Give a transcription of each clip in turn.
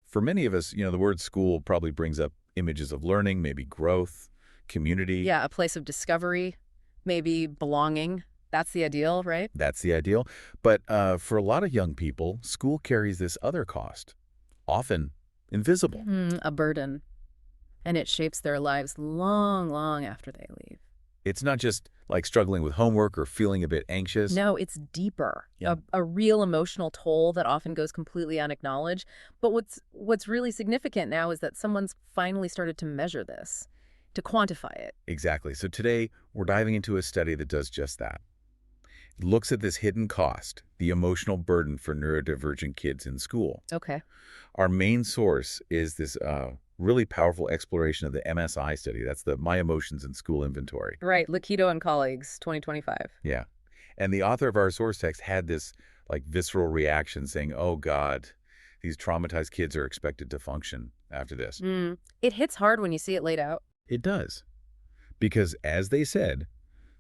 For many of us, the word school probably brings up images of learning, maybe growth, community. Yeah, a place of discovery, maybe belonging. That's the ideal, right? That's the ideal. But for a lot of young people, school carries this other cost, often invisible. A burden. And it shapes their lives long, long after they leave. It's not just like struggling with homework or feeling a bit anxious. No, it's deeper. Yeah. A real emotional toll that often goes completely unacknowledged. But what's really significant now is that someone's finally started to measure this, to quantify it. Exactly. So today, we're diving into a study that does just that. It looks at this hidden cost, the emotional burden for neurodivergent kids in school. Okay. Our main source is this really powerful exploration of the MESI study. That's the My Emotions in School Inventory. Right. Liquido and colleagues, 2025. Yeah. And the author of our source text had this visceral reaction saying, oh, God, these traumatized kids are expected to function after this. It hits hard when you see it laid out. It does. Because as they said,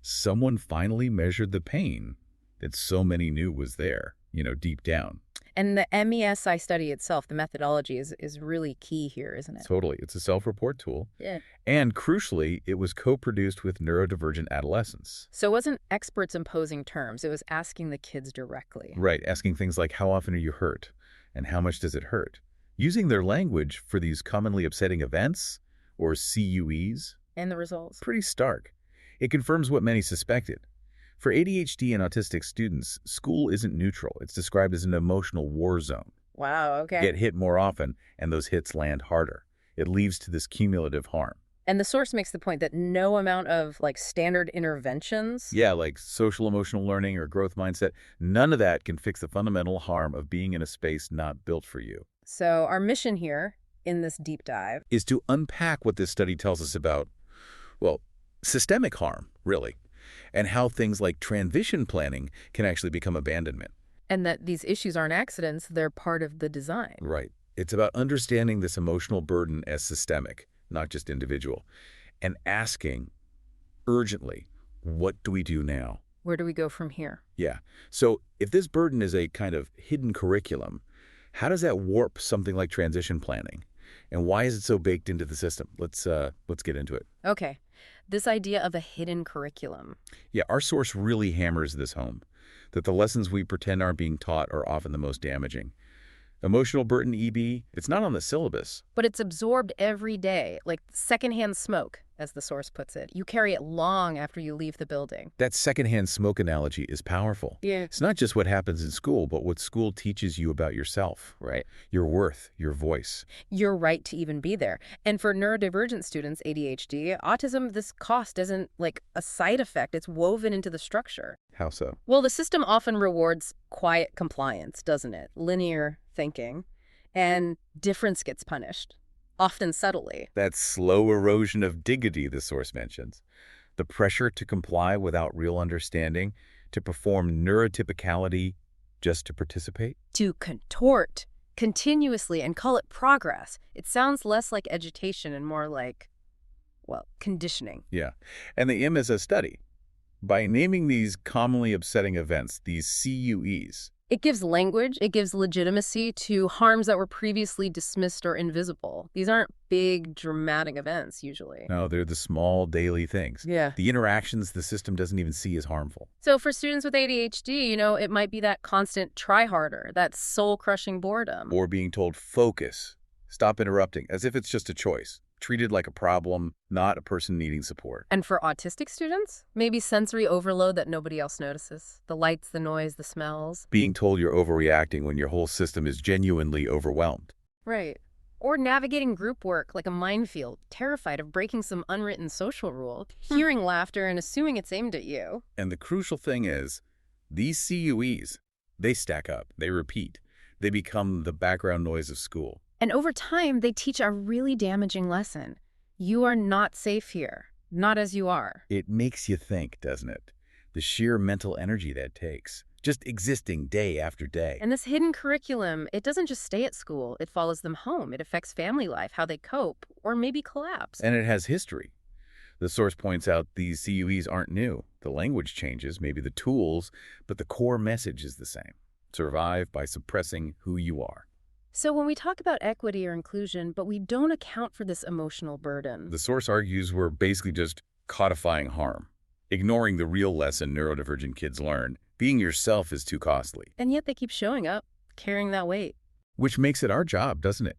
someone finally measured the pain that so many knew was there, deep down. And the MESI study itself, the methodology, is really key here, isn't it? Totally. It's a self-report tool. Yeah. And crucially, it was co-produced with neurodivergent adolescents. So it wasn't experts imposing terms. It was asking the kids directly. Right. Asking things like, how often are you hurt? And how much does it hurt? Using their language for these commonly upsetting events, or CUEs. And the results? Pretty stark. It confirms what many suspected. For ADHD and autistic students, school isn't neutral. It's described as an emotional war zone. Wow, okay. Get hit more often, and those hits land harder. It leads to this cumulative harm. And the source makes the point that no amount of standard interventions. Yeah, like social emotional learning or growth mindset, none of that can fix the fundamental harm of being in a space not built for you. So our mission here in this deep dive is to unpack what this study tells us about, systemic harm, really, and how things like transition planning can actually become abandonment. And that these issues aren't accidents, they're part of the design. Right. It's about understanding this emotional burden as systemic, not just individual, and asking urgently, what do we do now? Where do we go from here? Yeah. So if this burden is a kind of hidden curriculum, how does that warp something like transition planning? And why is it so baked into the system? Let's get into it. Okay. This idea of a hidden curriculum. Yeah, our source really hammers this home, that the lessons we pretend aren't being taught are often the most damaging. Emotional burden EB, it's not on the syllabus. But it's absorbed every day, like secondhand smoke, as the source puts it. You carry it long after you leave the building. That secondhand smoke analogy is powerful. Yeah. It's not just what happens in school, but what school teaches you about yourself. Right. Your worth, your voice. Your right to even be there. And for neurodivergent students, ADHD, autism, this cost isn't like a side effect. It's woven into the structure. How so? Well, the system often rewards quiet compliance, doesn't it? Linear thinking. And difference gets punished, often subtly. That slow erosion of dignity the source mentions. The pressure to comply without real understanding, to perform neurotypicality just to participate. To contort continuously and call it progress. It sounds less like education and more like, conditioning. Yeah. And the M is a study. By naming these commonly upsetting events, these CUEs, it gives language, it gives legitimacy to harms that were previously dismissed or invisible. These aren't big, dramatic events, usually. No, they're the small daily things. Yeah. The interactions the system doesn't even see as harmful. So for students with ADHD, it might be that constant try harder, that soul-crushing boredom. Or being told, focus, stop interrupting, as if it's just a choice. Treated like a problem, not a person needing support. And for autistic students, maybe sensory overload that nobody else notices. The lights, the noise, the smells. Being told you're overreacting when your whole system is genuinely overwhelmed. Right. Or navigating group work like a minefield, terrified of breaking some unwritten social rule, hearing laughter and assuming it's aimed at you. And the crucial thing is, these CUEs, they stack up, they repeat. They become the background noise of school. And over time, they teach a really damaging lesson. You are not safe here, not as you are. It makes you think, doesn't it? The sheer mental energy that takes, just existing day after day. And this hidden curriculum, it doesn't just stay at school. It follows them home. It affects family life, how they cope, or maybe collapse. And it has history. The source points out these CUEs aren't new. The language changes, maybe the tools, but the core message is the same. Survive by suppressing who you are. So when we talk about equity or inclusion, but we don't account for this emotional burden. The source argues we're basically just codifying harm, ignoring the real lesson neurodivergent kids learn. Being yourself is too costly. And yet they keep showing up, carrying that weight. Which makes it our job, doesn't it?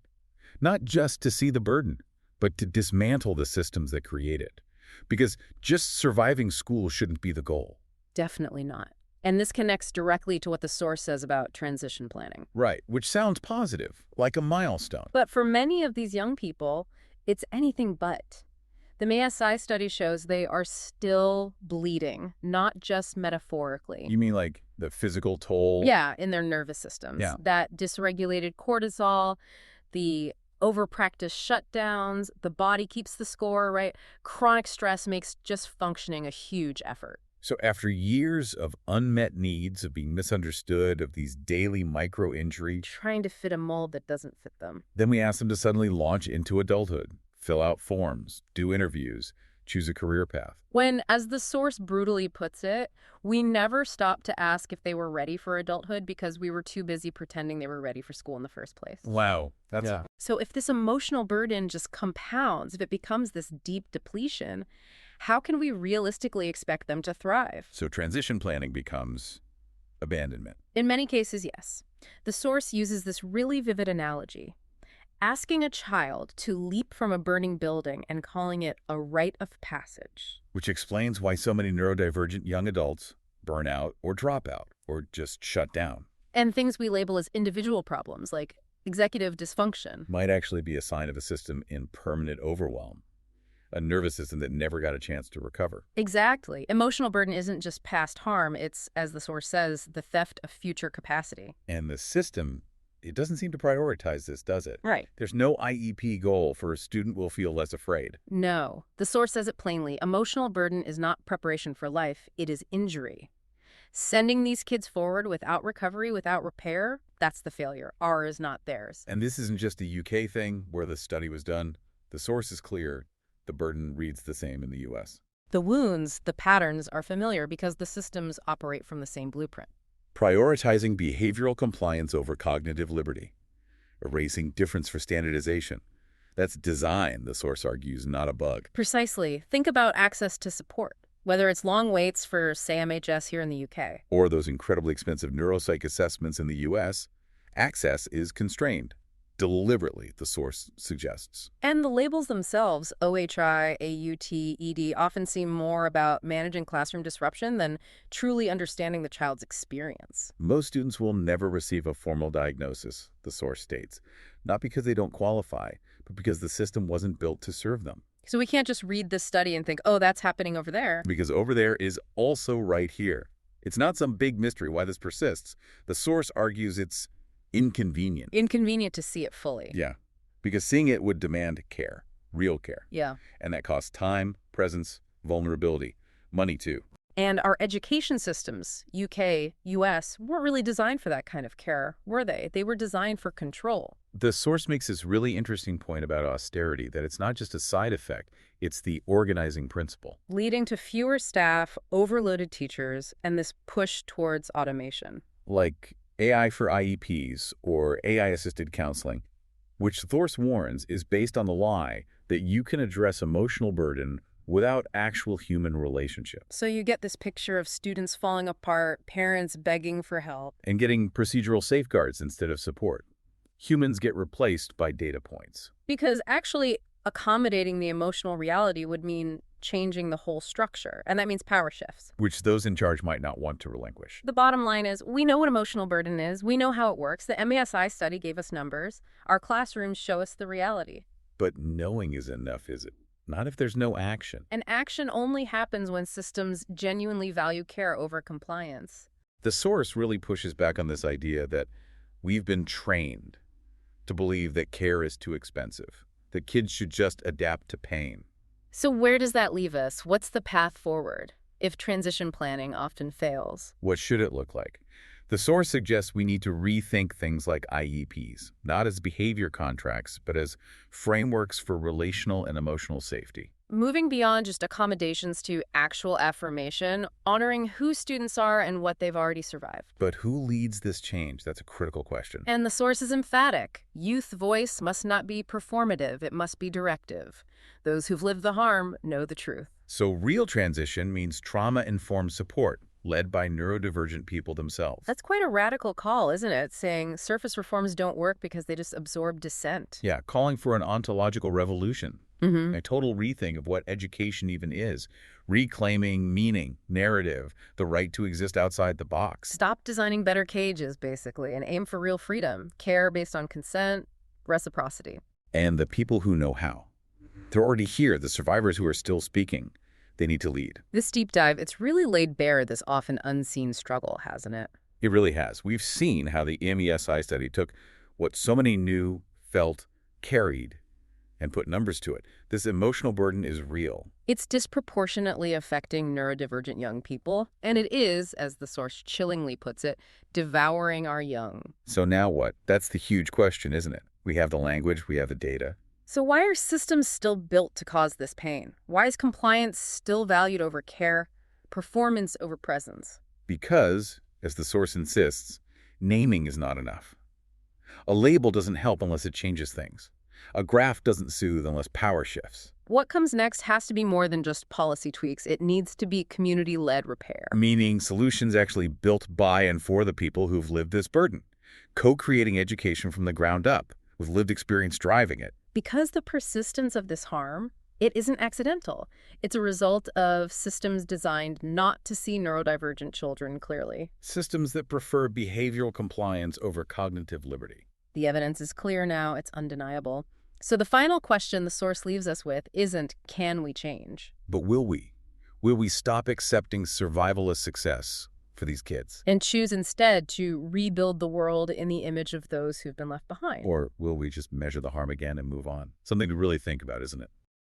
Not just to see the burden, but to dismantle the systems that create it. Because just surviving school shouldn't be the goal. Definitely not. And this connects directly to what the source says about transition planning. Right, which sounds positive, like a milestone. But for many of these young people, it's anything but. The MESI study shows they are still bleeding, not just metaphorically. You mean like the physical toll? Yeah, in their nervous systems. Yeah. That dysregulated cortisol, the overpracticed shutdowns, the body keeps the score, right? Chronic stress makes just functioning a huge effort. So after years of unmet needs, of being misunderstood, of these daily micro-injuries, Trying to fit a mold that doesn't fit them. then we ask them to suddenly launch into adulthood, fill out forms, do interviews, choose a career path. When, as the source brutally puts it, we never stopped to ask if they were ready for adulthood because we were too busy pretending they were ready for school in the first place. Wow. That's So if this emotional burden just compounds, if it becomes this deep depletion, how can we realistically expect them to thrive? So transition planning becomes abandonment. In many cases, yes. The source uses this really vivid analogy. Asking a child to leap from a burning building and calling it a rite of passage. Which explains why so many neurodivergent young adults burn out or drop out or just shut down. And things we label as individual problems, like executive dysfunction. Might actually be a sign of a system in permanent overwhelm. A nervous system that never got a chance to recover. Exactly. Emotional burden isn't just past harm, it's, as the source says, the theft of future capacity. And the system, it doesn't seem to prioritize this, does it? Right. There's no IEP goal for a student will feel less afraid. No. The source says it plainly. Emotional burden is not preparation for life, it is injury. Sending these kids forward without recovery, without repair, that's the failure. Ours, not theirs. And this isn't just a UK thing where the study was done. The source is clear. The burden reads the same in the US. The wounds, the patterns are familiar because the systems operate from the same blueprint. Prioritizing behavioral compliance over cognitive liberty. Erasing difference for standardization. That's design, the source argues, not a bug. Precisely. Think about access to support, whether it's long waits for, say, MHS here in the UK. Or those incredibly expensive neuropsych assessments in the US, access is constrained. Deliberately, the source suggests. And the labels themselves, OHI, AUT, ED, often seem more about managing classroom disruption than truly understanding the child's experience. Most students will never receive a formal diagnosis, the source states, not because they don't qualify, but because the system wasn't built to serve them. So we can't just read this study and think, oh, that's happening over there. Because over there is also right here. It's not some big mystery why this persists. The source argues it's inconvenient. Inconvenient to see it fully. Yeah, because seeing it would demand care, real care. Yeah. And that costs time, presence, vulnerability, money too. And our education systems, UK, US, weren't really designed for that kind of care, were they? They were designed for control. The source makes this really interesting point about austerity, that it's not just a side effect, it's the organizing principle. Leading to fewer staff, overloaded teachers, and this push towards automation. Like AI for IEPs or AI-assisted counseling, which Source warns is based on the lie that you can address emotional burden without actual human relationship. So you get this picture of students falling apart, parents begging for help. And getting procedural safeguards instead of support. Humans get replaced by data points. Because actually accommodating the emotional reality would mean changing the whole structure, and that means power shifts. Which those in charge might not want to relinquish. The bottom line is, we know what emotional burden is, we know how it works, the MESI study gave us numbers, our classrooms show us the reality. But knowing is enough, is it? Not if there's no action. And action only happens when systems genuinely value care over compliance. The source really pushes back on this idea that we've been trained to believe that care is too expensive, that kids should just adapt to pain. So where does that leave us? What's the path forward if transition planning often fails? What should it look like? The source suggests we need to rethink things like IEPs, not as behavior contracts, but as frameworks for relational and emotional safety. moving beyond just accommodations to actual affirmation, honoring who students are and what they've already survived. But who leads this change? That's a critical question. And the source is emphatic. Youth voice must not be performative, it must be directive. Those who've lived the harm know the truth. So real transition means trauma-informed support, led by neurodivergent people themselves. That's quite a radical call, isn't it? Saying surface reforms don't work because they just absorb dissent. Yeah, calling for an ontological revolution. Mm-hmm. A total rethink of what education even is, reclaiming meaning, narrative, the right to exist outside the box. Stop designing better cages, basically, and aim for real freedom. Care based on consent, reciprocity. And the people who know how. They're already here, the survivors who are still speaking. They need to lead. This deep dive, it's really laid bare this often unseen struggle, hasn't it? It really has. We've seen how the MESI study took what so many knew, felt, carried, and put numbers to it. This emotional burden is real. It's disproportionately affecting neurodivergent young people, and it is, as the source chillingly puts it, devouring our young. So now what? That's the huge question, isn't it? We have the language, we have the data. So why are systems still built to cause this pain? Why is compliance still valued over care, performance over presence? Because, as the source insists, naming is not enough. A label doesn't help unless it changes things. A graph doesn't soothe unless power shifts. What comes next has to be more than just policy tweaks. It needs to be community-led repair. Meaning solutions actually built by and for the people who've lived this burden. Co-creating education from the ground up, with lived experience driving it. Because the persistence of this harm, it isn't accidental. It's a result of systems designed not to see neurodivergent children clearly. Systems that prefer behavioral compliance over cognitive liberty. The evidence is clear now, it's undeniable. So the final question the source leaves us with isn't, can we change? But will we? Will we stop accepting survival as success for these kids? And choose instead to rebuild the world in the image of those who've been left behind? Or will we just measure the harm again and move on? Something to really think about, isn't it?